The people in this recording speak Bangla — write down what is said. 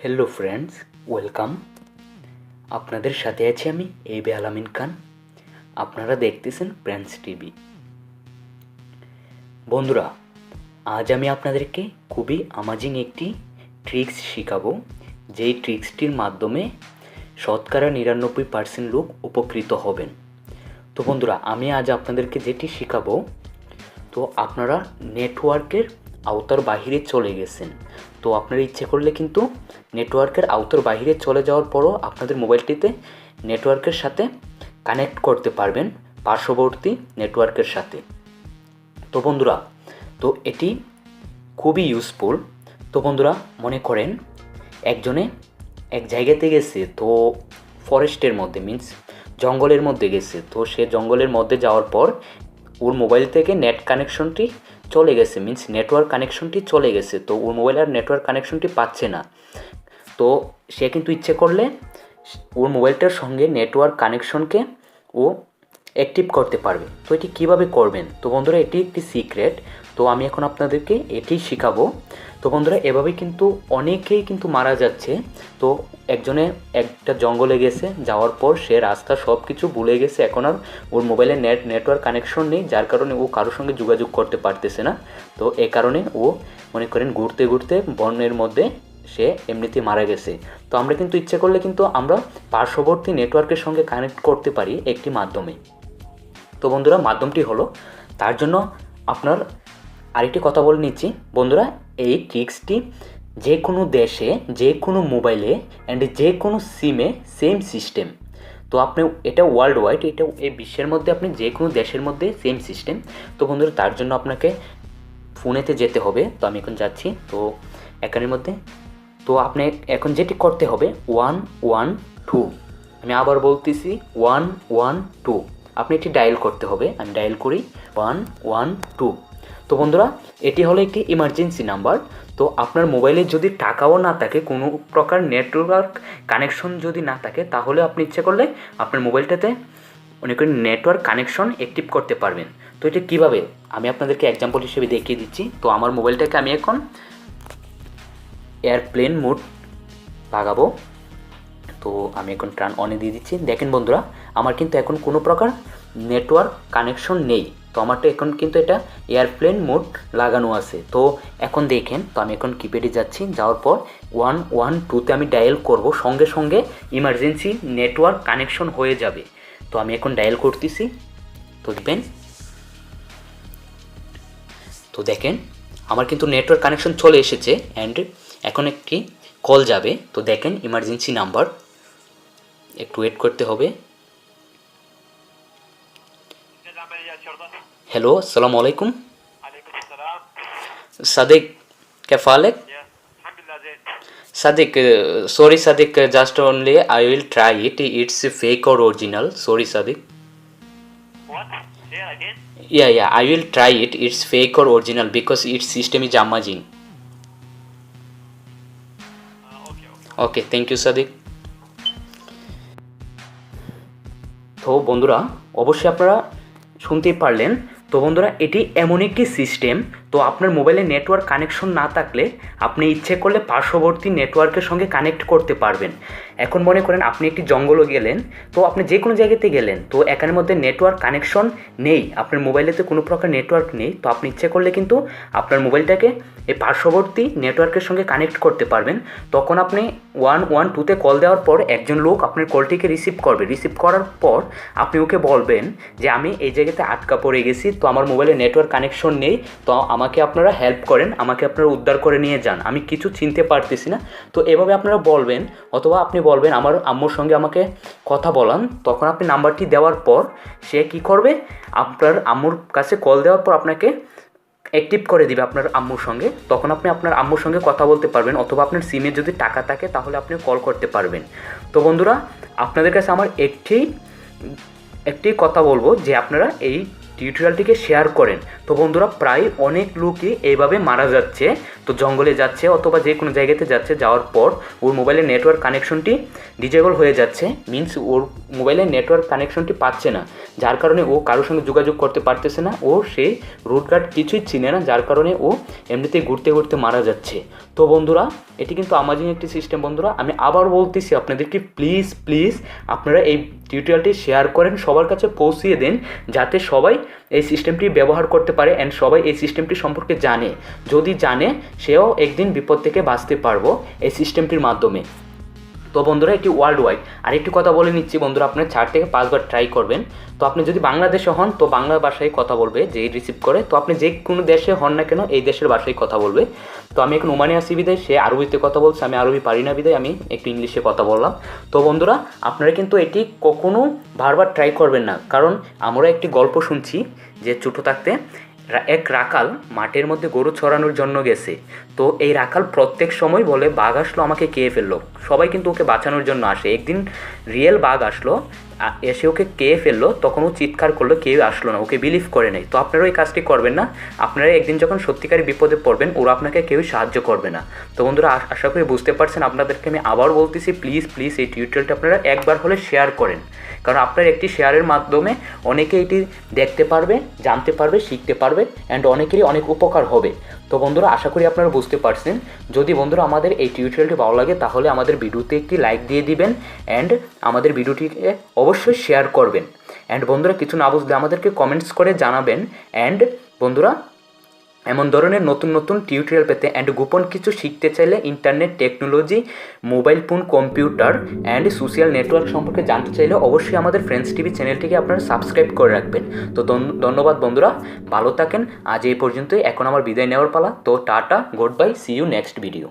Hello friends, welcome. আপনাদের সাথে আছি আমি এবি আলামিন খান। আপনারা দেখতেছেন প্রেন্স টিভি। বন্ধুরা, আজ আমি আপনাদেরকে খুবই অ্যামেজিং একটি ট্রিক্স শেখাবো, যেই ট্রিক্সটির মাধ্যমে শতকরা 99% লোক উপকৃত হবেন। তো বন্ধুরা, আমি আজ আপনাদেরকে যেটি শেখাবো, তো আপনারা নেটওয়ার্কের আওতার বাহিরে চলে গেছেন। তো আপনারা ইচ্ছে করলে কিন্তু নেটওয়ার্কের আওতার বাহিরে চলে যাওয়ার পরও আপনাদের মোবাইলটিতে নেটওয়ার্কের সাথে কানেক্ট করতে পারবেন, পার্শ্ববর্তী নেটওয়ার্কের সাথে। তো বন্ধুরা, তো এটি খুবই ইউজফুল। তো বন্ধুরা, মনে করেন একজনে এক জায়গাতে গেছে, তো ফরেস্টের মধ্যে মিন্স জঙ্গলের মধ্যে গেছে। তো সে জঙ্গলের মধ্যে যাওয়ার পর ওর মোবাইল থেকে নেট কানেকশনটি চলে গেছে, মিন্স নেটওয়ার্ক কানেকশনটি চলে গেছে। তো ওর মোবাইল আর নেটওয়ার্ক কানেকশনটি পাচ্ছে না। তো সে কিন্তু ইচ্ছে করলে ওর মোবাইলটার সঙ্গে নেটওয়ার্ক কানেকশনকে ও অ্যাক্টিভ করতে পারবে। তো এটি কীভাবে করবেন? তো বন্ধুরা, এটি একটি সিক্রেট। তো আমি এখন আপনাদেরকে এটি শেখাবো। তো বন্ধুরা, এভাবে কিন্তু অনেকেই কিন্তু মারা যাচ্ছে। তো একজনে একটা জঙ্গলে গেছে, যাওয়ার পর সে রাস্তা সব কিছু ভুলে গেছে। এখন আর ওর মোবাইলে নেটওয়ার্ক কানেকশন নেই, যার কারণে ও কারোর সঙ্গে যোগাযোগ করতে পারতেছে না। তো এ কারণে ও মনে করেন ঘুরতে ঘুরতে বনের মধ্যে সে এমনিতে মারা গেছে। তো আমরা কিন্তু ইচ্ছে করলে কিন্তু আমরা পার্শ্ববর্তী নেটওয়ার্কের সঙ্গে কানেক্ট করতে পারি একটি মাধ্যমে। তো বন্ধুরা, মাধ্যমটি হলো, তার জন্য আপনার আরেকটি কথা বলে নিচ্ছি। বন্ধুরা, এই ট্রিক্সটি যে কোনো দেশে, যে কোনো মোবাইলে অ্যান্ড যে কোনো সিমে সেম সিস্টেম। তো আপনি এটা ওয়ার্ল্ড ওয়াইড, এটা এই বিশ্বের মধ্যে আপনি যে কোনো দেশের মধ্যে সেম সিস্টেম। তো বন্ধুরা, তার জন্য আপনাকে ফোনেতে যেতে হবে। তো আমি এখন যাচ্ছি। তো এখানের মধ্যে তো আপনি এখন যেটি করতে হবে 112। আমি আবার বলতেছি 112। আপনি এটি ডায়াল করতে হবে। আমি ডায়াল করি 112। তো বন্ধুরা, এটি হলো একটি ইমার্জেন্সি নাম্বার। তো আপনার মোবাইলে যদি টাকাও না থাকে, কোনো প্রকার নেটওয়ার্ক কানেকশন যদি না থাকে, তাহলে আপনি ইচ্ছে করলে আপনার মোবাইলটাতে অনেক নেটওয়ার্ক কানেকশন অ্যাক্টিভ করতে পারবেন। তো এটা কীভাবে আমি আপনাদেরকে এক্সাম্পল হিসেবে দেখিয়ে দিচ্ছি। তো আমার মোবাইলটাকে আমি এখন এয়ারপ্লেন মোড লাগাবো। তো আমি এখন টার্ন অনে দিয়ে দিচ্ছি। দেখেন বন্ধুরা, আমার কিন্তু এখন কোনো প্রকার নেটওয়ার্ক কানেকশন নেই। তো আমারটা এখন কিন্তু এটা এয়ারপ্লেন মোড লাগানো আছে। তো এখন দেখেন, তো আমি এখন কিপ্যাডে যাচ্ছি। যাওয়ার পর 112তে আমি ডায়াল করব, সঙ্গে সঙ্গে ইমার্জেন্সি নেটওয়ার্ক কানেকশন হয়ে যাবে। তো আমি এখন ডায়াল করতেছি। তো দেখবেন, তো দেখেন আমার কিন্তু নেটওয়ার্ক কানেকশন চলে এসেছে অ্যান্ড এখন একটি কল যাবে। তো দেখেন ইমার্জেন্সি নাম্বার, একটু ওয়েট করতে হবে। হ্যালো, আসসালামু আলাইকুম। Sadiq, كيف حالك؟ Sadiq, sorry Sadiq, just only I will try it. It's fake or original? Sorry Sadiq. What? Say again? Yeah, I will try it. It's fake or original because its system is amazing. Okay, thank you Sadiq. তো বন্ধুরা, অবশ্যই আপনারা শুনতেই পারলেন। তো বন্ধুরা, এটি এমন একটি সিস্টেম, তো আপনার মোবাইলে নেটওয়ার্ক কানেকশন না থাকলে আপনি ইচ্ছে করলে পার্শ্ববর্তী নেটওয়ার্কের সঙ্গে কানেক্ট করতে পারবেন। এখন মনে করেন আপনি একটি জঙ্গলে গেলেন, তো আপনি যে কোনো জায়গাতে গেলেন, তো এখানের মধ্যে নেটওয়ার্ক কানেকশন নেই, আপনার মোবাইলেতে কোনো প্রকার নেটওয়ার্ক নেই। তো আপনি ইচ্ছে করলে কিন্তু আপনার মোবাইলটাকে এই পার্শ্ববর্তী নেটওয়ার্কের সঙ্গে কানেক্ট করতে পারবেন। তখন আপনি 112তে কল দেওয়ার পর একজন লোক আপনার কলটিকে রিসিভ করবে। রিসিভ করার পর আপনি ওকে বলবেন যে আমি এই জায়গাতে আটকা পড়ে গেছি, তো আমার মোবাইলে নেটওয়ার্ক কানেকশন নেই, তো আমাকে আপনারা হেল্প করেন, আমাকে আপনারা উদ্ধার করে নিয়ে যান, আমি কিছু চিনতে পারতেছি না। তো এভাবে আপনারা বলবেন, অথবা আপনি বলবেন আমার আম্মুর সঙ্গে আমাকে কথা বলান। তখন আপনি নাম্বারটি দেওয়ার পর সে কী করবে, আপনার আম্মুর কাছে কল দেওয়ার পর আপনাকে অ্যাক্টিভ করে দিবে আপনার আম্মুর সঙ্গে। তখন আপনি আপনার আম্মুর সঙ্গে কথা বলতে পারবেন, অথবা আপনার সিমে যদি টাকা থাকে তাহলে আপনি কল করতে পারবেন। তো বন্ধুরা, আপনাদের কাছে আমার একটি কথা বলবো যে আপনারা এই টিউটোরিয়ালটিকে শেয়ার করেন। তো বন্ধুরা, প্রায় অনেক লোকই এইভাবে মারা যাচ্ছে। তো জঙ্গলে যাচ্ছে অথবা যে কোনো জায়গাতে যাচ্ছে, যাওয়ার পর ওর মোবাইলের নেটওয়ার্ক কানেকশনটি ডিজেবল হয়ে যাচ্ছে, মিনস ওর মোবাইলের নেটওয়ার্ক কানেকশনটি পাচ্ছে না, যার কারণে ও কারোর সঙ্গে যোগাযোগ করতে পারতেছে না, ও সেই রুট গার্ড কিছুই চিনে না, যার কারণে ও এমনিতেই ঘুরতে ঘুরতে মারা যাচ্ছে। তো বন্ধুরা এটি কিন্তু আমাজিং একটি সিস্টেম। বন্ধুরা আমি আবার বলতেছি আপনাদেরকে, প্লিজ প্লিজ আপনারা এই টিউটোরিয়ালটি শেয়ার করেন, সবার কাছে পৌঁছিয়ে দেন, যাতে সবাই এই সিস্টেমটি ব্যবহার করতে পারে অ্যান্ড সবাই এই সিস্টেমটি সম্পর্কে জানে। যদি জানে সেও একদিন বিপদ থেকে বাঁচতে পারবো এই সিস্টেমটির মাধ্যমে। তো বন্ধুরা এটি ওয়ার্ল্ড ওয়াইড। আরেকটি কথা বলে নিচ্ছি বন্ধুরা, আপনার 4 থেকে 5 বার ট্রাই করবেন। তো আপনি যদি বাংলাদেশে হন তো বাংলা ভাষায় কথা বলবে যেই রিসিভ করে, তো আপনি যে কোনো দেশে হন না কেন এই দেশের ভাষায় কথা বলবে। তো আমি এখন ওমানে আছি বিদায়, সে আরবিতে কথা বলছে, আমি আরবি পারি না বিদায় আমি একটু ইংলিশে কথা বললাম। তো বন্ধুরা আপনারা কিন্তু এটি কখনো বারবার ট্রাই করবেন না, কারণ আমরা একটি গল্প শুনছি যে ছোটো থাকতে এক রাখাল মাঠের মধ্যে গরু চড়ানোর জন্য গেছে। তো এই রাখাল প্রত্যেক সময় বলে বাঘ আসলো আমাকে খেয়ে ফেললো, সবাই কিন্তু ওকে বাঁচানোর জন্য আসে। একদিন রিয়েল বাঘ আসলো, এসে ওকে খেয়ে ফেললো, তখন ও চিৎকার করলো, কেউ আসলো না, ওকে বিলিভ করে নেই। তো আপনারা ওই কাজটি করবেন না, আপনারা একদিন যখন সত্যিকারের বিপদে পড়বেন ওরা আপনাকে কেউই সাহায্য করবে না। তো বন্ধুরা আশা করি বুঝতে পারছেন, আপনাদেরকে আমি আবার বলতেছি প্লিজ প্লিজ এই টিউটোরিয়ালটা আপনারা একবার হলে শেয়ার করেন, কারণ আপনার একটি শেয়ারের মাধ্যমে অনেকে এটি দেখতে পারবে, জানতে পারবে, শিখতে পারবে অ্যান্ড অনেকেরই অনেক উপকার হবে। তো বন্ধুরা আশা করি আপনারা বুঝতে পারছেন। যদি বন্ধুরা আমাদের এই টিউটোরিয়ালটি ভালো লাগে তাহলে আমাদের ভিডিওতে একটি লাইক দিয়ে দিবেন অ্যান্ড আমাদের ভিডিওটিকে অবশ্যই শেয়ার করবেন। অ্যান্ড বন্ধুরা কিছু না বুঝলে আমাদেরকে কমেন্টস করে জানাবেন। অ্যান্ড বন্ধুরা এমন ধরনের নতুন নতুন টিউটোরিয়াল পেতে অ্যান্ড গোপন কিছু শিখতে চাইলে internet technology, mobile phone, computer and social network সম্পর্কে জানতে চাইলে অবশ্যই আমাদের ফ্রেন্ডস টিভি চ্যানেলটিকে আপনারা সাবস্ক্রাইব করে রাখবেন। তো ধন্যবাদ বন্ধুরা, ভালো থাকেন। আজ এই পর্যন্তই, এখন আমার বিদায় নেওয়ার পালা। তো tata, good bye, see you next video.